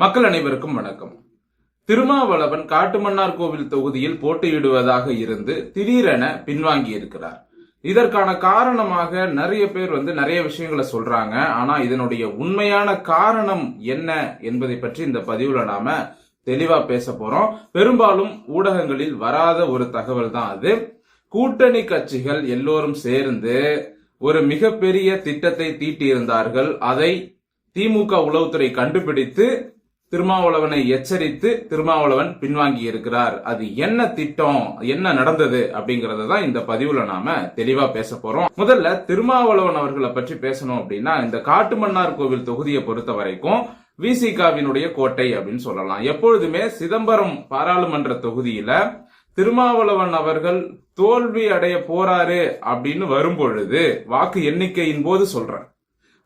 மக்கள் அனைவருக்கும் வணக்கம். திருமாவளவன் காட்டுமன்னார் கோவில் தொகுதியில் போட்டியிடுவதாக இருந்து திடீரென பின்வாங்கி இருக்கிறார். இதற்கான காரணமாக நிறைய பேர் நிறைய விஷயங்களை சொல்றாங்க. ஆனா இதனுடைய உண்மையான காரணம் என்ன என்பதை பற்றி இந்த பதிவுல நாம தெளிவா பேச போறோம். பெரும்பாலும் ஊடகங்களில் வராத ஒரு தகவல் தான் அது. கூட்டணி கட்சிகள் எல்லோரும் சேர்ந்து ஒரு மிகப்பெரிய திட்டத்தை தீட்டியிருந்தார்கள். அதை திமுக உளவுத்துறை கண்டுபிடித்து திருமாவளவனை எச்சரித்து திருமாவளவன் பின்வாங்கி இருக்கிறார். அது என்ன திட்டம், என்ன நடந்தது அப்படிங்கறத தான் இந்த பதிவுல நாம தெளிவா பேச போறோம். முதல்ல திருமாவளவன் அவர்களை பற்றி பேசணும் அப்படின்னா, இந்த காட்டுமன்னார் கோவில் தொகுதியை பொறுத்த வரைக்கும் விசிகாவினுடைய கோட்டை அப்படின்னு சொல்லலாம். எப்பொழுதுமே சிதம்பரம் பாராளுமன்ற தொகுதியில திருமாவளவன் அவர்கள் தோல்வி அடைய போறாரு அப்படின்னு வரும்பொழுது, வாக்கு எண்ணிக்கையின் போது சொல்றேன்,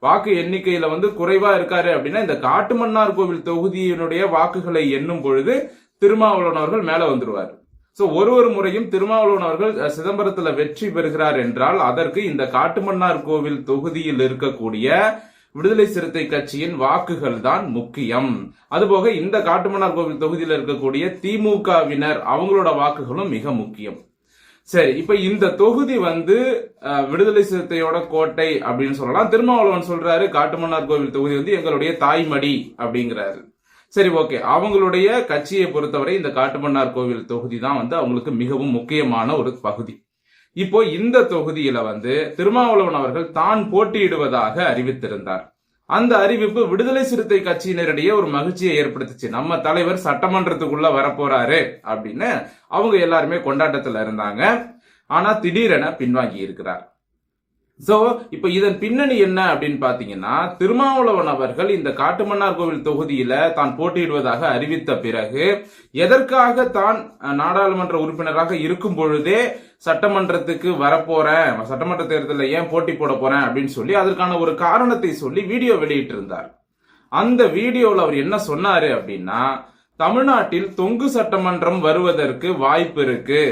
வாக்கு எண்ணிக்கையில குறைவா இருக்காரு அப்படின்னா, இந்த காட்டுமன்னார் கோவில் தொகுதியினுடைய வாக்குகளை எண்ணும் பொழுது திருமாவளவன் அவர்கள் மேல வந்துருவார். சோ ஒரு முறையும் திருமாவளவன் அவர்கள் சிதம்பரத்துல வெற்றி பெறுகிறார் என்றால் அதற்கு இந்த காட்டுமன்னார் கோவில் தொகுதியில் இருக்கக்கூடிய விடுதலை சிறுத்தை கட்சியின் வாக்குகள் தான் முக்கியம். அதுபோக இந்த காட்டுமன்னார் கோவில் தொகுதியில் இருக்கக்கூடிய திமுகவினர் அவங்களோட வாக்குகளும் மிக முக்கியம். சரி, இப்ப இந்த தொகுதி விடுதலை சிறுத்தையோட கோட்டை அப்படின்னு சொல்லலாம். திருமாவளவன் சொல்றாரு காட்டுமன்னார் கோவில் தொகுதி எங்களுடைய தாய்மடி அப்படிங்கிறாரு. சரி, ஓகே, அவங்களுடைய கட்சியை பொறுத்தவரை இந்த காட்டுமன்னார் கோவில் தொகுதி தான் அவங்களுக்கு மிகவும் முக்கியமான ஒரு பகுதி. இப்போ இந்த தொகுதியில திருமாவளவன் அவர்கள் தான் போட்டியிடுவதாக அறிவித்திருந்தார். அந்த அறிவிப்பு விடுதலை சிறுத்தை கட்சியினரிடையே ஒரு மகிழ்ச்சியை ஏற்படுத்துச்சு. நம்ம தலைவர் சட்டமன்றத்துக்குள்ள வரப்போறாரு அப்படின்னு அவங்க எல்லாருமே கொண்டாட்டத்துல இருந்தாங்க. ஆனா திடீரென பின்வாங்கி இருக்கிறார். சோ இப்ப இதன் பின்னணி என்ன அப்படின்னு பாத்தீங்கன்னா, திருமாவளவன் அவர்கள் இந்த காட்டுமன்னார் கோவில் தொகுதியில தான் போட்டியிடுவதாக அறிவித்த பிறகு எதற்காக தான் நாடாளுமன்ற உறுப்பினராக இருக்கும் பொழுதே சட்டமன்றத்துக்கு வரப்போறேன், சட்டமன்ற தேர்தலில் ஏன் போட்டி போட போறேன் அப்படின்னு சொல்லி அதற்கான ஒரு காரணத்தை சொல்லி வீடியோ வெளியிட்டு இருந்தார். அந்த வீடியோவில் அவர் என்ன சொன்னாரு அப்படின்னா, தமிழ்நாட்டில் தொங்கு சட்டமன்றம் வருவதற்கு வாய்ப்பு இருக்கு.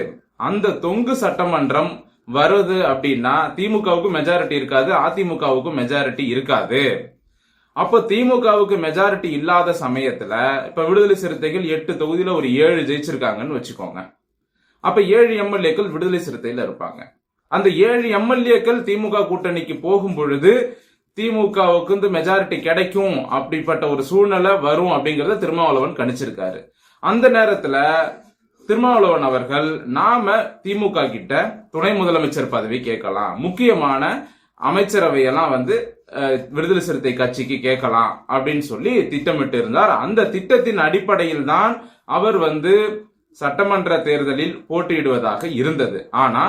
அந்த தொங்கு சட்டமன்றம் வருது அப்படின்னா திமுகவுக்கு மெஜாரிட்டி இருக்காது, அதிமுகவுக்கு மெஜாரிட்டி இருக்காது. அப்ப திமுகவுக்கு மெஜாரிட்டி இல்லாத சமயத்துல இப்ப விடுதலை சிறுத்தைகள் 8 தொகுதியில ஒரு 7 ஜெயிச்சிருக்காங்கன்னு வச்சுக்கோங்க. அப்ப 7 எம்எல்ஏக்கள் விடுதலை சிறுத்தையில இருப்பாங்க. அந்த 7 எம்எல்ஏக்கள் திமுக கூட்டணிக்கு போகும் பொழுது திமுகவுக்கு மெஜாரிட்டி கிடைக்கும், அப்படிப்பட்ட ஒரு சூழ்நிலை வரும் அப்படிங்கறத திருமாவளவன் கணிச்சிருக்காரு. அந்த நேரத்துல திருமாவளவன் அவர்கள் நாம திமுக கிட்ட துணை முதலமைச்சர் பதவி கேட்கலாம், முக்கியமான அமைச்சரவையெல்லாம் விடுதலை சிறுத்தை கட்சிக்கு கேட்கலாம் அப்படின்னு சொல்லி திட்டமிட்டு இருந்தார். அந்த திட்டத்தின் அடிப்படையில் தான் அவர் சட்டமன்ற தேர்தலில் போட்டியிடுவதாக இருந்தது. ஆனா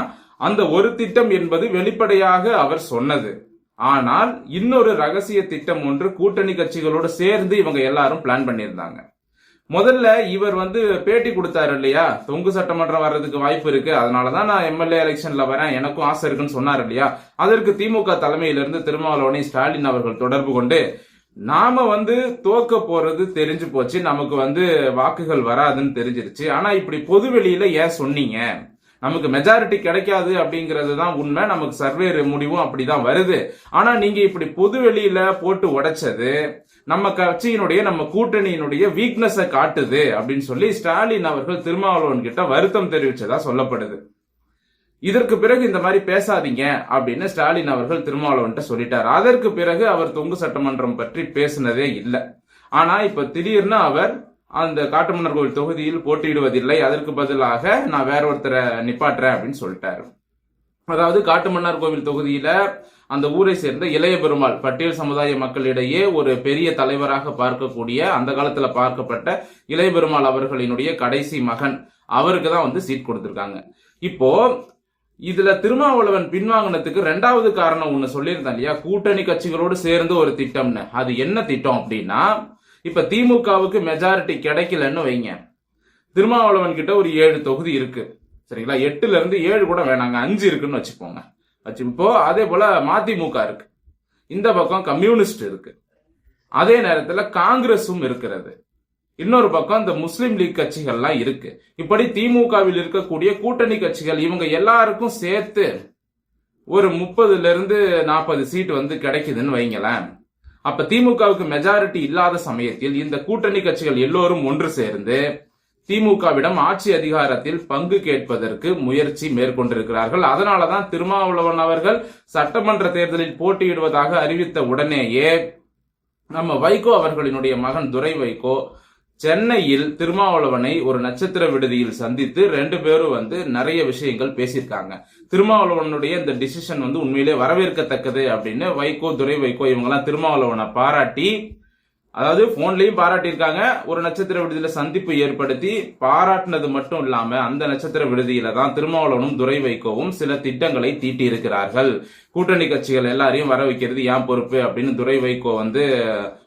அந்த ஒரு திட்டம் என்பது வெளிப்படையாக அவர் சொன்னது. ஆனால் இன்னொரு ரகசிய திட்டம் ஒன்று கூட்டணி கட்சிகளோடு சேர்ந்து இவங்க எல்லாரும் பிளான் பண்ணியிருந்தாங்க. முதல்ல இவர் பேட்டி கொடுத்தாரு இல்லையா, தொங்கு சட்டமன்றம் வர்றதுக்கு வாய்ப்பு இருக்கு, அதனாலதான் நான் எம்எல்ஏ எலெக்ஷன்ல வரேன், எனக்கும் ஆசை இருக்குன்னு சொன்னார் இல்லையா. அதற்கு திமுக தலைமையிலிருந்து திருமாவளவனை ஸ்டாலின் அவர்கள் தொடர்பு கொண்டு, நாம தோக்க போறது தெரிஞ்சு போச்சு, நமக்கு வாக்குகள் வராதுன்னு தெரிஞ்சிருச்சு, ஆனா இப்படி பொது வெளியில ஏன் சொன்னீங்க, நமக்கு மெஜாரிட்டி கிடைக்காது அப்படிங்கிறது தான் உண்மை, நமக்கு சர்வே முடிவும் அப்படிதான் வருது, ஆனா நீங்க இப்படி பொது வெளியில போட்டு உடைச்சது நம்ம கட்சியினுடைய நம்ம கூட்டணியினுடைய வீக்னஸ காட்டுது அப்படின்னு சொல்லி ஸ்டாலின் அவர்கள் திருமாவளவன் கிட்ட வருத்தம் தெரிவிச்சதா சொல்லப்படுது. இதற்கு பிறகு இந்த மாதிரி பேசாதீங்க அப்படின்னு ஸ்டாலின் அவர்கள் திருமாவளவன் சொல்லிட்டார். அதற்கு பிறகு அவர் தொங்கு சட்டமன்றம் பற்றி பேசினதே இல்லை. ஆனா இப்ப திடீர்னு அவர் அந்த காட்டுமன்னார் கோவில் தொகுதியில் போட்டியிடுவதில்லை, அதற்கு பதிலாக நான் வேற ஒருத்தரை நிப்பாட்டுறேன் அப்படின்னு சொல்லிட்டாரு. அதாவது காட்டுமன்னார் கோவில் தொகுதியில அந்த ஊரை சேர்ந்த இளைய பெருமாள் பட்டியல் சமுதாய மக்களிடையே ஒரு பெரிய தலைவராக பார்க்கக்கூடிய, அந்த காலத்துல பார்க்கப்பட்ட இளைய பெருமாள் அவர்களினுடைய கடைசி மகன், அவருக்கு தான் சீட் கொடுத்திருக்காங்க. இப்போ இதுல திருமாவளவன் பின்வாங்கினதுக்கு 2வது காரணம் ஒண்ணு சொல்லியிருந்தேன் இல்லையா, கூட்டணி கட்சிகளோடு சேர்ந்து ஒரு திட்டம்னு. அது என்ன திட்டம் அப்படின்னா, இப்ப திமுகவுக்கு மெஜாரிட்டி கிடைக்கலன்னு வைங்க, திருமாவளவன் கிட்ட ஒரு 7 தொகுதி இருக்கு, சரிங்களா, 8ல இருந்து 7 கூட வேணாங்க, 5 இருக்குன்னு வச்சுப்போங்க. இப்போ அதே போல மதிமுக இருக்கு, இந்த பக்கம் கம்யூனிஸ்ட் இருக்கு, அதே நேரத்துல காங்கிரஸும் இருக்கிறது, இன்னொரு பக்கம் இந்த முஸ்லிம் லீக் கட்சிகள்லாம் இருக்கு. இப்படி திமுகவில் இருக்கக்கூடிய கூட்டணி கட்சிகள் இவங்க எல்லாருக்கும் சேர்த்து ஒரு 30ல இருந்து 40 சீட் கிடைக்குதுன்னு வைங்களேன். அப்ப திமுகவுக்கு மெஜாரிட்டி இல்லாத சமயத்தில் இந்த கூட்டணி கட்சிகள் எல்லோரும் ஒன்று சேர்ந்து திமுகவிடம் ஆட்சி அதிகாரத்தில் பங்கு கேட்பதற்கு முயற்சி மேற்கொண்டிருக்கிறார்கள். அதனாலதான் திருமாவளவன் அவர்கள் சட்டமன்ற தேர்தலில் போட்டியிடுவதாக அறிவித்த உடனேயே நம்ம வைகோ அவர்களினுடைய மகன் துரை வைகோ சென்னையில் திருமாவளவனை ஒரு நட்சத்திர விடுதியில் சந்தித்து 2 பேரும் நிறைய விஷயங்கள் பேசியிருக்காங்க. திருமாவளவனுடைய இந்த டிசிஷன் உண்மையிலே வரவேற்கத்தக்கது அப்படின்னு வைகோ, துரை வைகோ இவங்கெல்லாம் திருமாவளவனை பாராட்டி, அதாவது போன்லயும் பாராட்டியிருக்காங்க. ஒரு நட்சத்திர விடுதியில சந்திப்பு ஏற்படுத்தி பாராட்டினது மட்டும் இல்லாம அந்த நட்சத்திர விடுதியில தான் திருமாவளவனும் துரை வைகோவும் சில திட்டங்களை தீட்டி இருக்கிறார்கள். கூட்டணி கட்சிகள் எல்லாரையும் வர வைக்கிறது ஏன் பொறுப்பு அப்படின்னு துரை வைகோ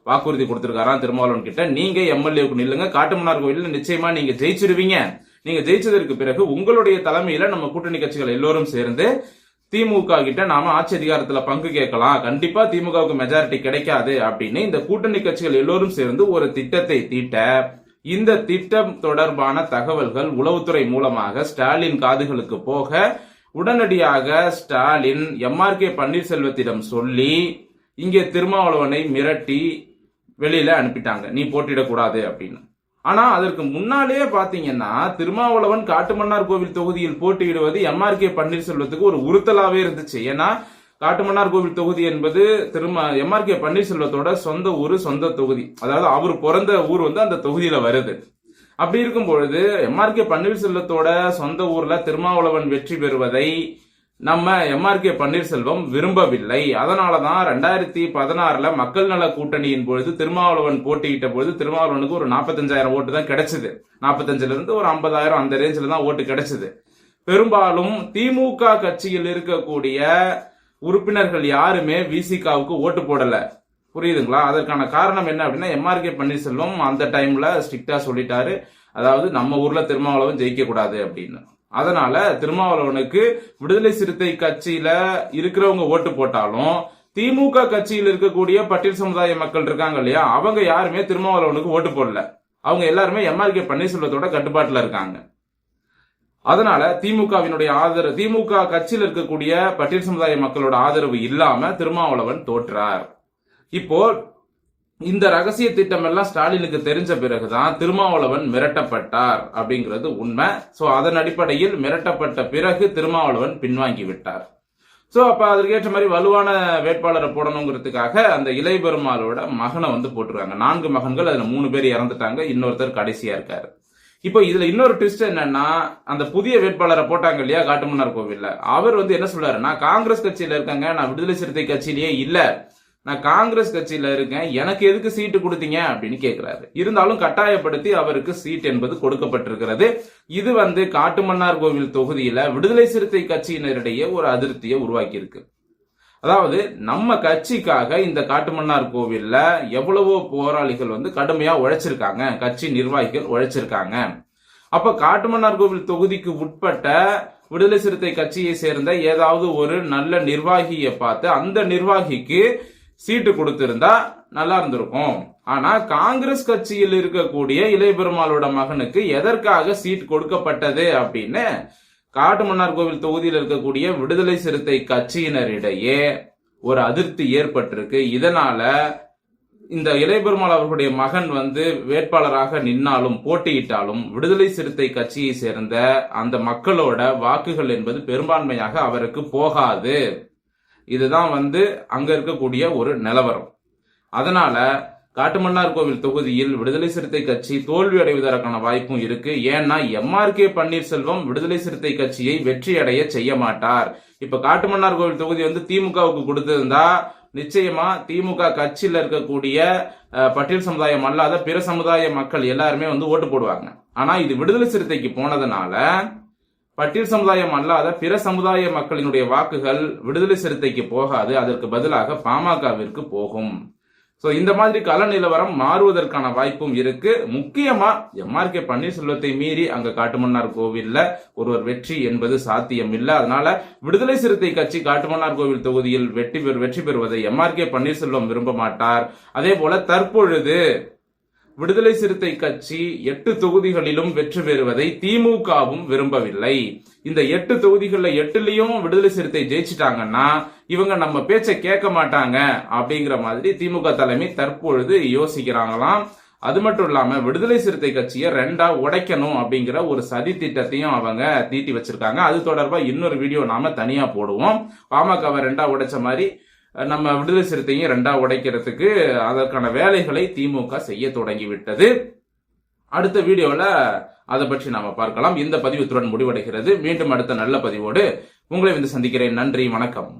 வாக்குறுதி கொடுத்திருக்காராம் திருமாவளவன் கிட்ட. நீங்க எம்எல்ஏவுக்கு நில்லுங்க, காட்டுமன்னார் கோயிலில் நிச்சயமா நீங்க ஜெயிச்சிருவீங்க. நீங்க ஜெயிச்சதற்கு பிறகு உங்களுடைய தலைமையில நம்ம கூட்டணி கட்சிகள் எல்லோரும் சேர்ந்து திமுக கிட்ட நாம ஆட்சி அதிகாரத்துல பங்கு கேட்கலாம், கண்டிப்பா திமுகவுக்கு மெஜாரிட்டி கிடைக்காது அப்படின்னு இந்த கூட்டணி கட்சிகள் எல்லோரும் சேர்ந்து ஒரு திட்டத்தை தீட்ட, இந்த திட்டம் தொடர்பான தகவல்கள் உளவுத்துறை மூலமாக ஸ்டாலின் காதுகளுக்கு போக உடனடியாக ஸ்டாலின் எம்ஆர்கே பன்னீர்செல்வத்திடம் சொல்லி இங்கே திருமாவளவனை மிரட்டி வெளியில அனுப்பிட்டாங்க, நீ போட்டியிடக்கூடாது அப்படின்னு. ஆனா அதற்கு முன்னாலே பாத்தீங்கன்னா திருமாவளவன் காட்டுமன்னார் கோவில் தொகுதியில் போட்டியிடுவது எம்ஆர்கே பன்னீர்செல்வத்துக்கு ஒரு உறுத்தலாவே இருந்துச்சு. ஏன்னா காட்டுமன்னார் கோவில் தொகுதி என்பது எம்ஆர்கே பன்னீர்செல்வத்தோட சொந்த ஊரு, சொந்த தொகுதி. அதாவது அவர் பிறந்த ஊர் அந்த தொகுதியில வருது. அப்படி இருக்கும் பொழுது எம்ஆர்கே பன்னீர்செல்வத்தோட சொந்த ஊர்ல திருமாவளவன் வெற்றி பெறுவதை நம்ம எம்ஆர்கே பன்னீர்செல்வம் விரும்பவில்லை. அதனாலதான் 2016 மக்கள் நல கூட்டணியின் பொழுது திருமாவளவன் போட்டியிட்ட பொழுது திருமாவளவனுக்கு ஒரு 45,000 ஓட்டு தான் கிடைச்சது. 45,000 இருந்து ஒரு 50,000 அந்த ரேஞ்சில தான் ஓட்டு கிடைச்சது. பெரும்பாலும் திமுக கட்சியில் இருக்கக்கூடிய உறுப்பினர்கள் யாருமே விசிகாவுக்கு ஓட்டு போடல. புரியுதுங்களா? அதற்கான காரணம் என்ன அப்படின்னா எம்ஆர்கே பன்னீர்செல்வம் அந்த டைம்ல ஸ்ட்ரிக்டா சொல்லிட்டாரு, அதாவது நம்ம ஊர்ல திருமாவளவன் ஜெயிக்க கூடாது அப்படின்னு. அதனால திருமாவளவனுக்கு விடுதலை சிறுத்தை கட்சியில இருக்கிறவங்க ஓட்டு போட்டாலும் திமுக கட்சியில் இருக்கக்கூடிய பட்டியல் சமுதாய மக்கள் இருக்காங்க இல்லையா, அவங்க யாருமே திருமாவளவனுக்கு ஓட்டு போடல. அவங்க எல்லாருமே எம்ஆர்கே பன்னீர்செல்வத்தோட கட்டுப்பாட்டுல இருக்காங்க. அதனால திமுகவினுடைய ஆதரவு, திமுக கட்சியில் இருக்கக்கூடிய பட்டியல் சமுதாய மக்களோட ஆதரவு இல்லாம திருமாவளவன் தோற்றார். இப்போ இந்த ரகசிய திட்டம் எல்லாம் ஸ்டாலினுக்கு தெரிஞ்ச பிறகுதான் திருமாவளவன் மிரட்டப்பட்டார் அப்படிங்கிறது உண்மை. சோ அதன் அடிப்படையில் மிரட்டப்பட்ட பிறகு திருமாவளவன் பின்வாங்கி விட்டார். சோ அப்ப அதற்கேற்ற மாதிரி வலுவான வேட்பாளரை போடணுங்கிறதுக்காக அந்த இலை பெருமாளோட மகனை போட்டிருக்காங்க. 4 மகன்கள், அதுல 3 பேர் இறந்துட்டாங்க, இன்னொருத்தர் கடைசியா இருக்காரு. இப்போ இதுல இன்னொரு ட்விஸ்ட் என்னன்னா, அந்த புதிய வேட்பாளரை போட்டாங்க இல்லையா காட்டுமன்னார் கோவில்ல, அவர் என்ன சொல்றாருன்னா, காங்கிரஸ் கட்சியில இருக்காங்க, நான் விடுதலை சிறுத்தை கட்சியிலேயே இல்ல, நான் காங்கிரஸ் கட்சியில இருக்கேன், எனக்கு எதுக்கு சீட்டு கொடுத்தீங்க அப்படின்னு கேட்கிறாரு. இருந்தாலும் கட்டாயப்படுத்தி அவருக்கு சீட் என்பது கொடுக்கப்பட்டிருக்கிறது. இது காட்டுமன்னார் கோவில் தொகுதியில விடுதலை சிறுத்தை கட்சியினரிடையே ஒரு அதிருப்தியை உருவாக்கி இருக்கு. அதாவது நம்ம கட்சிக்காக இந்த காட்டுமன்னார் கோவில்ல எவ்வளவோ போராளிகள் கடுமையா உழைச்சிருக்காங்க, கட்சி நிர்வாகிகள் உழைச்சிருக்காங்க. அப்ப காட்டுமன்னார் கோவில் தொகுதிக்கு உட்பட்ட விடுதலை சிறுத்தை கட்சியை சேர்ந்த ஏதாவது ஒரு நல்ல நிர்வாகியை பார்த்து அந்த நிர்வாகிக்கு சீட்டு கொடுத்திருந்தா நல்லா இருந்திருக்கும். ஆனா காங்கிரஸ் கட்சியில் இருக்கக்கூடிய இளைய பெருமாளோட மகனுக்கு எதற்காக சீட் கொடுக்கப்பட்டது அப்படின்னு காட்டுமன்னார் கோவில் தொகுதியில் இருக்கக்கூடிய விடுதலை சிறுத்தை கட்சியினரிடையே ஒரு அதிருப்தி ஏற்பட்டிருக்கு. இதனால இந்த இளைய பெருமாள் அவர்களுடைய மகன் வேட்பாளராக நின்னாலும் போட்டியிட்டாலும் விடுதலை சிறுத்தை கட்சியை சேர்ந்த அந்த மக்களோட வாக்குகள் என்பது பெரும்பான்மையாக அவருக்கு போகாது. இதுதான் அங்க இருக்கக்கூடிய ஒரு நிலவரம். அதனால காட்டுமன்னார் கோவில் தொகுதியில் விடுதலை சிறுத்தை கட்சி தோல்வி அடைவதற்கான வாய்ப்பும் இருக்கு. ஏன்னா எம்ஆர்கே பன்னீர்செல்வம் விடுதலை சிறுத்தை கட்சியை வெற்றி அடைய செய்ய மாட்டார். இப்ப காட்டுமன்னார் கோவில் தொகுதி திமுகவுக்கு கொடுத்திருந்தா நிச்சயமா திமுக கட்சியில இருக்கக்கூடிய பட்டியல் சமுதாயம் அல்லாத பிற சமுதாய மக்கள் எல்லாருமே ஓட்டு போடுவாங்க. ஆனா இது விடுதலை சிறுத்தைக்கு போனதுனால பட்டியல் சமுதாயம் அல்லாத பிற சமுதாய மக்களினுடைய வாக்குகள் விடுதலை சிறுத்தைக்கு போகாது, அதற்கு பதிலாக பாமகவிற்கு போகும். சோ இந்த மாதிரி கள நிலவரம் மாறுவதற்கான வாய்ப்பும் இருக்கு. முக்கியமா எம்ஆர்கே பன்னீர்செல்வத்தை மீறி அங்க காட்டுமன்னார் கோவில்ல ஒருவர் வெற்றி என்பது சாத்தியம் இல்ல. அதனால விடுதலை சிறுத்தை கட்சி காட்டுமன்னார் கோவில் தொகுதியில் வெற்றி பெறுவதை எம்ஆர்கே பன்னீர்செல்வம் விரும்ப மாட்டார். அதே போல தற்பொழுது விடுதலை சிறுத்தை கட்சி 8 தொகுதிகளிலும் வெற்றி பெறுவதை திமுகவும் விரும்பவில்லை. இந்த 8 தொகுதிகள்ல 8லயும் விடுதலை சிறுத்தை ஜெயிச்சிட்டாங்கன்னா இவங்க நம்ம பேச்சை கேட்க மாட்டாங்க அப்படிங்கிற மாதிரி திமுக தலைமை தற்பொழுது யோசிக்கிறாங்களாம். அது மட்டும் இல்லாம விடுதலை சிறுத்தை கட்சியை 2ஆ உடைக்கணும் அப்படிங்கிற ஒரு சதி திட்டத்தையும் அவங்க தீட்டி வச்சிருக்காங்க. அது தொடர்பா இன்னொரு வீடியோ நாம தனியா போடுவோம். பாமகவை 2ஆ உடைச்ச மாதிரி நம்ம விடுதலை சிறுத்தையும் 2ஆ உடைக்கிறதுக்கு அதற்கான வேலைகளை திமுக செய்ய தொடங்கி விட்டது. அடுத்த வீடியோல அதை பற்றி நாம பார்க்கலாம். இந்த பதிவு இத்துடன் முடிவடைகிறது. மீண்டும் அடுத்த நல்ல பதிவோடு உங்களை வந்து சந்திக்கிறேன். நன்றி, வணக்கம்.